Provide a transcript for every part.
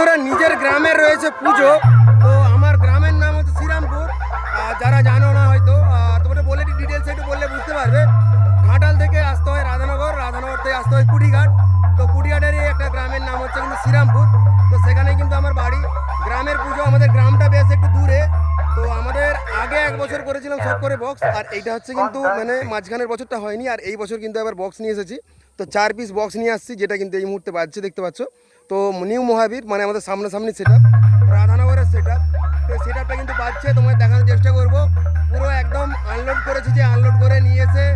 বন্ধুরা নিজের গ্রামের রয়েছে পুজো। তো আমার গ্রামের নাম হচ্ছে শ্রীরামপুর। যারা জানো না হয়তো তোমাদের বলে ডিটেলস একটু বললে বুঝতে পারবে। ঘাটাল থেকে আসতে হয় রাধানগর, রাধানগর থেকে আসতে হয় কুটিঘাট। তো কুটিঘাটেরই একটা গ্রামের নাম হচ্ছে কিন্তু শ্রীরামপুর। তো সেখানে কিন্তু আমার বাড়ি। গ্রামের পুজো, আমাদের গ্রামটা বেশ একটু দূরে। তো আমাদের আগে এক বছর করেছিলাম সব করে বক্স, আর এইটা হচ্ছে কিন্তু মানে মাঝখানের বছরটা হয়নি, আর এই বছর কিন্তু আবার বক্স নিয়ে এসেছি। তো 4 পিস বক্স নিয়ে আসছি, যেটা কিন্তু এই মুহূর্তে বাজছে দেখতে পাচ্ছ। তো নিউ মহাবীর মানে আমাদের সামনাসামনি সেট আপ, রাধানগরের সেট আপ। তো সেট আপটা কিন্তু বাজছে, তোমায় দেখানোর চেষ্টা করবো। পুরো একদম আনলোড করেছি, যে আনলোড করে নিয়ে এসে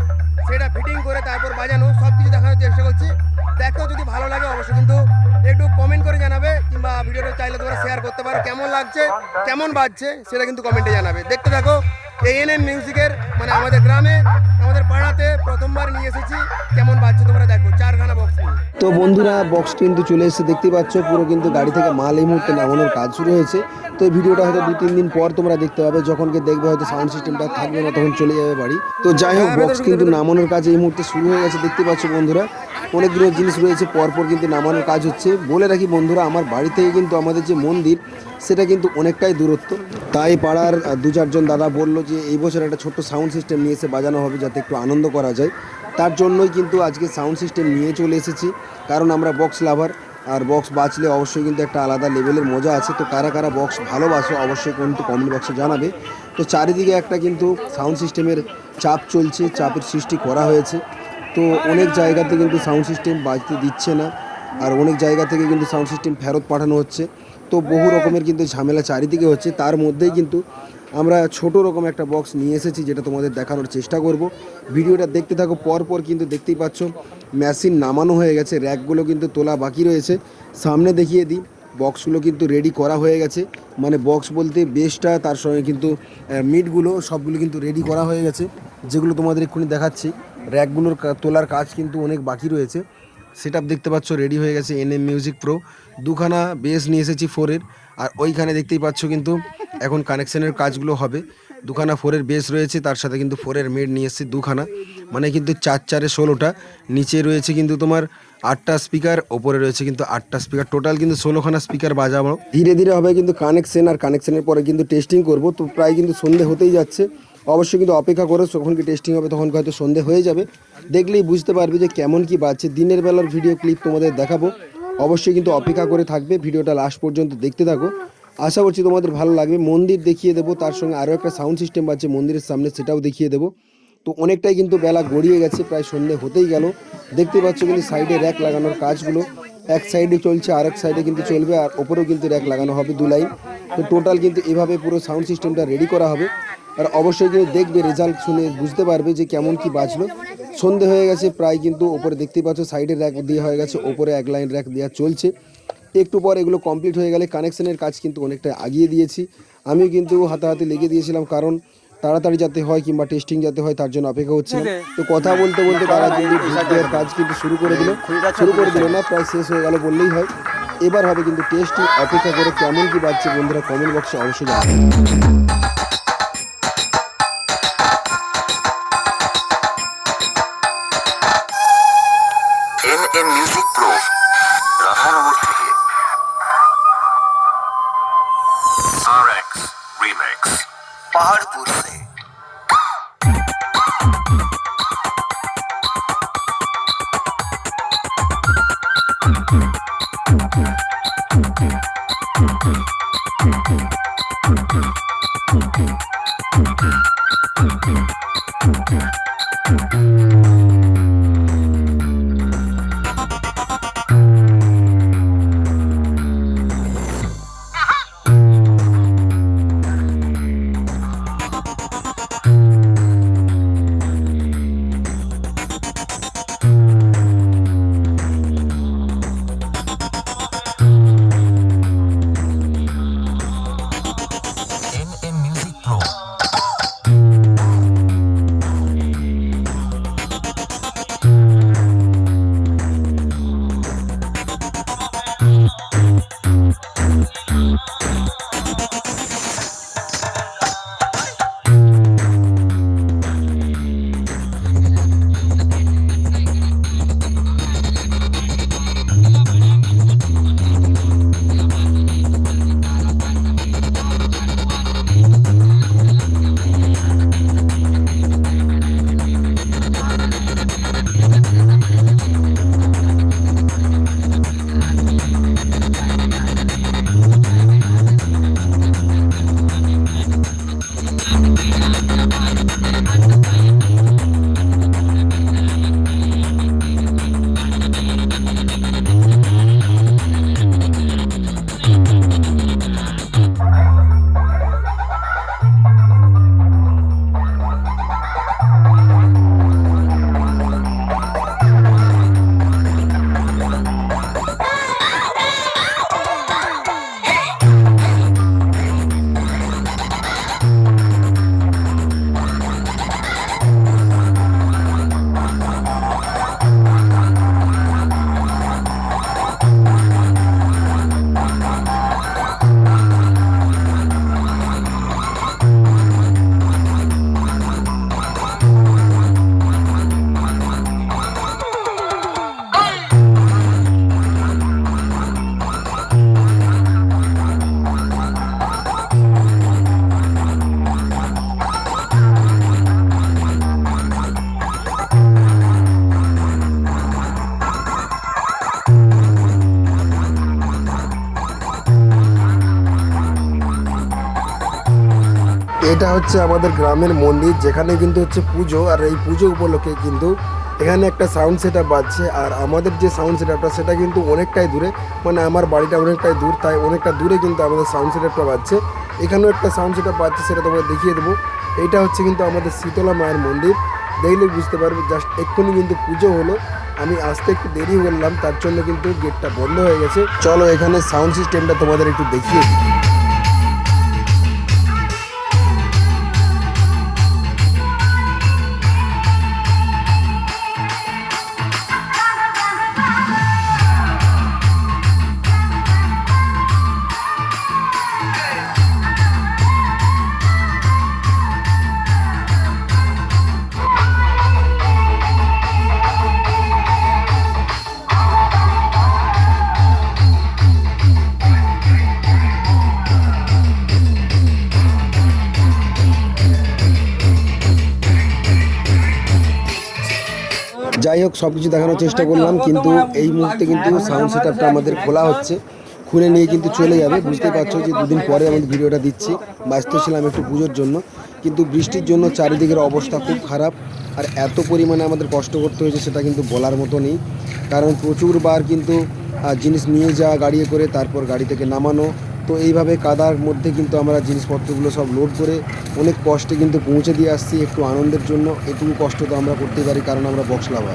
সেটা ফিটিং করে তারপর বাজানো, সব কিছু দেখানোর চেষ্টা করছি। দেখো যদি ভালো লাগে অবশ্যই কিন্তু একটু কমেন্ট করে জানাবে, কিংবা ভিডিওটা চাইলে তোমরা শেয়ার করতে পারো। কেমন লাগছে, কেমন বাজছে সেটা কিন্তু কমেন্টে জানাবে। দেখতে থাকো। এএনএম মিউজিকের মানে আমাদের গ্রামে, আমাদের পাড়াতে প্রথমবার নিয়ে এসেছি। কেমন বাজছে তোমরা দেখো, 4খানা বক্স নিয়ে। তো বন্ধুরা বক্স কিন্তু চলে এসেছে, দেখতে পাচ্ছ পুরো কিন্তু গাড়ি থেকে মাল এই মুহূর্তে নামানোর কাজ শুরু হয়েছে। তো এই ভিডিওটা হয়তো 2-3 দিন পর তোমরা দেখতে পাবে, যখন কি দেখবে হয়তো সাউন্ড সিস্টেমটা থাকবে না, তখন চলে যাবে বাড়ি। তো যাই হোক, বক্স কিন্তু নামানোর কাজ এই মুহূর্তে শুরু হয়ে গেছে, দেখতে পাচ্ছ বন্ধুরা। অনেকগুলো জিনিস রয়েছে, পরপর কিন্তু নামানোর কাজ হচ্ছে। বলে রাখি বন্ধুরা, আমার বাড়ি থেকে কিন্তু আমাদের যে মন্দির সেটা কিন্তু অনেকটাই দূরত্ব। তাই পাড়ার 2-4 জন দাদা বললো যে এই বছর একটা ছোট্ট সাউন্ড সিস্টেম নিয়ে এসে বাজানো হবে, যাতে একটু আনন্দ করা যায়। তার জন্যই কিন্তু আজকে সাউন্ড সিস্টেম নিয়ে চলে এসেছি, কারণ আমরা বক্স লাভার। আর বক্স বাজলে অবশ্যই কিন্তু একটা আলাদা লেভেলের মজা আছে। তো কারা কারা বক্স ভালোবাসো অবশ্যই কিন্তু কমেন্ট বক্সে জানাবে। তো চারিদিকে একটা কিন্তু সাউন্ড সিস্টেমের চাপ চলছে, চাপের সৃষ্টি করা হয়েছে। তো অনেক জায়গাতে কিন্তু সাউন্ড সিস্টেম বাজতে দিচ্ছে না, আর অনেক জায়গা থেকে কিন্তু সাউন্ড সিস্টেম ফেরত পাঠানো হচ্ছে। তো বহু রকমের কিন্তু ঝামেলা চারিদিকে হচ্ছে। তার মধ্যেই কিন্তু আমরা ছোট রকম একটা বক্স নিয়ে এসেছি, যেটা তোমাদের দেখানোর চেষ্টা করব। ভিডিওটা দেখতে থাকো। পরপর কিন্তু দেখতেই পাচ্ছ মেশিন নামানো হয়ে গেছে, র্যাকগুলো কিন্তু তোলা বাকি রয়েছে। সামনে দেখিয়ে দিই, বক্সগুলো কিন্তু রেডি করা হয়ে গেছে। মানে বক্স বলতে বেসটা, তার সঙ্গে কিন্তু মিটগুলো সবগুলো কিন্তু রেডি করা হয়ে গেছে, যেগুলো তোমাদের এক্ষুনি দেখাচ্ছি। র্যাকগুলোর তোলার কাজ কিন্তু অনেক বাকি রয়েছে। সেটআপ দেখতে পাচ্ছ রেডি হয়ে গেছে। এনএম মিউজিক প্রো 2খানা বেস নিয়ে এসেছি 4-এর, আর ওইখানে দেখতেই পাচ্ছ কিন্তু এখন কানেকশনের কাজগুলো হবে। 2খানা 4-এর বেস রয়েছে, তার সাথে কিন্তু 4-এর মেড নিয়ে এসেছি 2খানা, মানে কিন্তু 4-4-এ 16টা। নিচে রয়েছে কিন্তু তোমার 8টা স্পিকার, ওপরে রয়েছে কিন্তু 8টা স্পিকার, টোটাল কিন্তু 16খানা স্পিকার বাজাবো। ধীরে ধীরে হবে কিন্তু কানেকশন, আর কানেকশনের পরে কিন্তু টেস্টিং করব। তো প্রায় কিন্তু সন্ধে হতেই যাচ্ছে, অবশ্যই কিন্তু অপেক্ষা করো। যখন কি টেস্টিং হবে তখন হয়তো সন্ধে হয়ে যাবে, দেখলেই বুঝতে পারবে যে কেমন কি বাজছে। দিনের বেলার ভিডিও ক্লিপ তোমাদের দেখাবো, অবশ্যই কিন্তু অপেক্ষা করে থাকবে। ভিডিওটা লাস্ট পর্যন্ত দেখতে থাকো, আশা করছি তোমাদের ভালো লাগবে। মন্দির দেখিয়ে দেবো, তার সঙ্গে আরও একটা সাউন্ড সিস্টেম বাজছে মন্দিরের সামনে, সেটাও দেখিয়ে দেবো। তো অনেকটাই কিন্তু বেলা গড়িয়ে গেছে, প্রায় সন্ধে হতেই গেল। দেখতে পাচ্ছ কিন্তু সাইডে র্যাক লাগানোর কাজগুলো এক সাইডে চলছে, আর এক সাইডে কিন্তু চলবে, আর ওপরেও কিন্তু র্যাক লাগানো হবে 2 লাইন। তো টোটাল কিন্তু এভাবে পুরো সাউন্ড সিস্টেমটা রেডি করা হবে। আর অবশ্যই কিন্তু দেখবে, রেজাল্ট শুনে বুঝতে পারবে যে কেমন কি বাজলো। সন্ধে হয়ে গেছে প্রায়, কিন্তু ওপরে দেখতেই পাচ্ছ সাইডের র্যাক দিয়ে হয়ে গেছে, ওপরে 1 লাইন র্যাক দেওয়া চলছে। একটু পর এগুলো কমপ্লিট হয়ে গেলে কানেকশনের কাজ কিন্তু অনেকটা আগিয়ে দিয়েছি। আমিও কিন্তু হাতাহাতি লেগে দিয়েছিলাম, কারণ তাড়াতাড়ি যাতে হয় কিংবা টেস্টিং যাতে হয়, তার জন্য অপেক্ষা হচ্ছিল। তো কথা বলতে বলতে তারা কিন্তু দেওয়ার কাজ কিন্তু শুরু করে দিল না, প্রায় শেষ হয়ে গেল বললেই হয়। এবার হবে কিন্তু টেস্টিং, অপেক্ষা করে কেমন কি বাজছে বন্ধুরা কমেন্ট বক্সে অবশ্যই জানাবেন। এনএম মিউজিক প্রো রাধানগর থেকে আরএক্স রিমিক্স পাহাড়পুর से এটা হচ্ছে আমাদের গ্রামের মন্দির, যেখানে কিন্তু হচ্ছে পুজো, আর এই পুজো উপলক্ষে কিন্তু এখানে একটা সাউন্ড সেট আপ বাজছে। আর আমাদের যে সাউন্ড সেট আপটা সেটা কিন্তু অনেকটাই দূরে, মানে আমার বাড়িটা অনেকটাই দূর, তাই অনেকটা দূরে কিন্তু আমাদের সাউন্ড সেট আপটা বাজছে। এখানেও একটা সাউন্ড সেট আপ বাজছে, সেটা তোমাকে দেখিয়ে দেবো। এইটা হচ্ছে কিন্তু আমাদের শীতলা মায়ের মন্দির, দেখলে বুঝতে পারবে। জাস্ট এক্ষুনি কিন্তু পুজো হলো, আমি আসতে একটু দেরি করলাম, তার জন্য কিন্তু গেটটা বন্ধ হয়ে গেছে। চলো এখানে সাউন্ড সিস্টেমটা তোমাদের একটু দেখিয়ে দিই। যাই হোক, সব কিছু দেখানোর চেষ্টা করলাম, কিন্তু এই মুহূর্তে কিন্তু সাউন্ড সেট আপটা আমাদের খোলা হচ্ছে, খুলে নিয়ে কিন্তু চলে যাবে। বুঝতে পারছো যে দুদিন পরে আমাদের ভিডিওটা দিচ্ছি। ব্যস্ত ছিলাম একটু পুজোর জন্য, কিন্তু বৃষ্টির জন্য চারিদিকের অবস্থা খুব খারাপ। আর এত পরিমাণে আমাদের কষ্ট করতে হয়েছে সেটা কিন্তু বলার মতো নেই, কারণ প্রচুরবার কিন্তু জিনিস নিয়ে যাওয়া গাড়িয়ে করে, তারপর গাড়ি থেকে নামানো। তো এইভাবে কাদার মধ্যে কিন্তু আমরা জিনিসপত্রগুলো সব লোড করে অনেক কষ্টে কিন্তু পৌঁছে দিয়ে আসছি। একটু আনন্দের জন্য এটুকু কষ্ট তো আমরা করতেই পারি, কারণ আমরা বক্স লাভার।